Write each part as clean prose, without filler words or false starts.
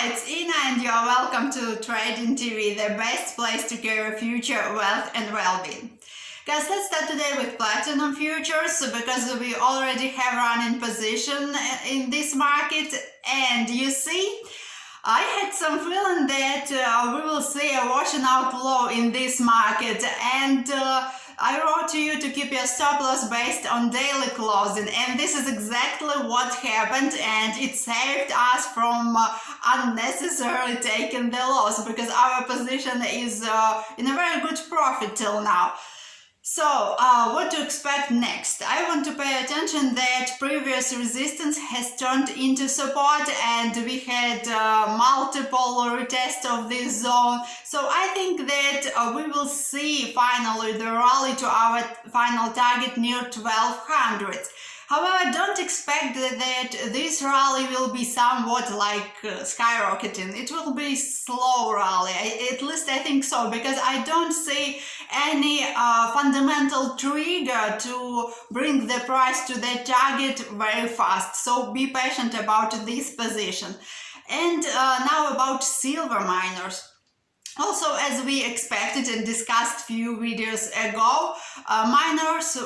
Hi, it's Ina and you're welcome to Trading TV, the best place to care future wealth and well-being. Guys, let's start today with platinum futures because we already have running position in this market, and you see, I had some feeling that we will see a washing out low in this market, and I wrote to you to keep your stop loss based on daily closing, and this is exactly what happened, and it saved us from unnecessarily taking the loss because our position is in a very good profit till now. So, what to expect next? I want to pay attention that previous resistance has turned into support and we had multiple retests of this zone. So I think that we will see finally the rally to our final target near 1200. However, don't expect that this rally will be somewhat like skyrocketing. It will be slow rally, at least I think so, because I don't see any fundamental trigger to bring the price to the target very fast. So be patient about this position. And now about silver miners. Also, as we expected and discussed few videos ago, miners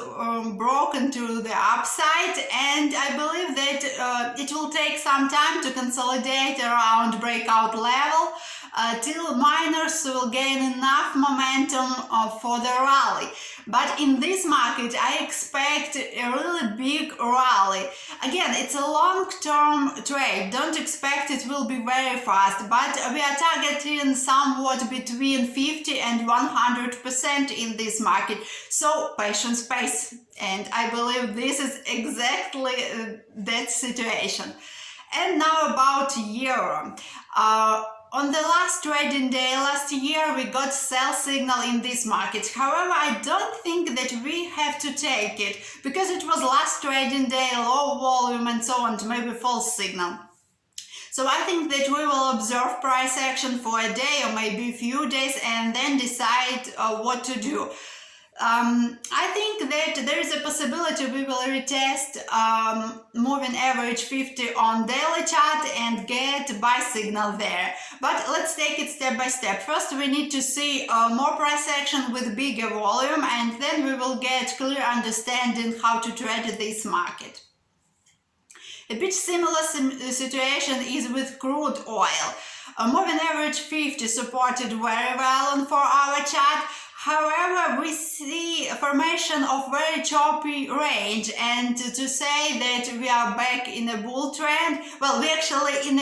broke into the upside, and I believe that it will take some time to consolidate around breakout level till miners will gain enough momentum for the rally. But in this market, I expect a really big rally. Again, it's a long-term trade. Don't expect it will be very fast, but we are targeting somewhat between 50 and 100% in this market. So patience pays, and I believe this is exactly that situation. And now about euro. On the last trading day last year, we got sell signal in this market. However, I don't think that we have to take it because it was last trading day, low volume and so on, maybe false signal. So I think that we will observe price action for a day or maybe a few days and then decide what to do. I think that there is a possibility we will retest moving average 50 on daily chart and get buy signal there. But let's take it step by step. First, we need to see more price action with bigger volume, and then we will get clear understanding how to trade this market. A bit similar situation is with crude oil. Moving average 50 supported very well on 4-hour chart. However, we see a formation of very choppy range, and to say that we are back in a bull trend, well, we actually in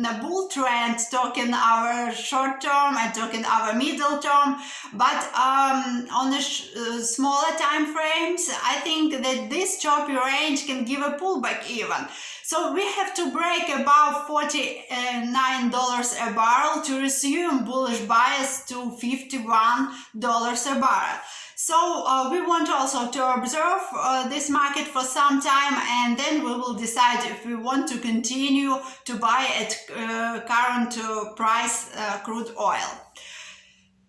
a bull trend talking our short term and talking our middle term, but on the smaller time frames, I think that this choppy range can give a pullback even. So we have to break above $49 a barrel to resume bullish bias to $51 a barrel. So we want also to observe this market for some time, and then we will decide if we want to continue to buy at current price crude oil.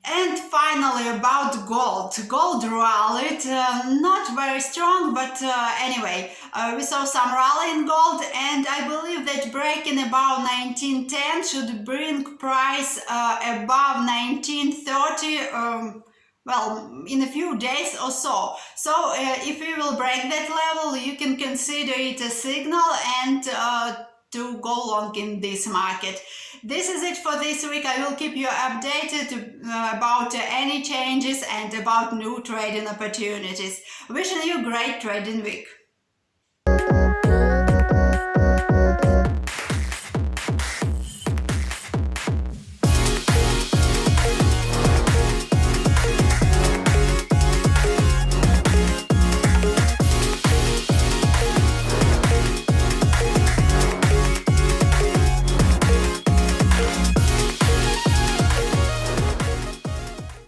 And finally, about gold. Gold rallied, not very strong, but anyway, we saw some rally in gold, and I believe that breaking above 1910 should bring price above 1930, well, in a few days or so. So if we will break that level, you can consider it a signal and to go long in this market. This is it for this week. I will keep you updated about any changes and about new trading opportunities. Wishing you a great trading week.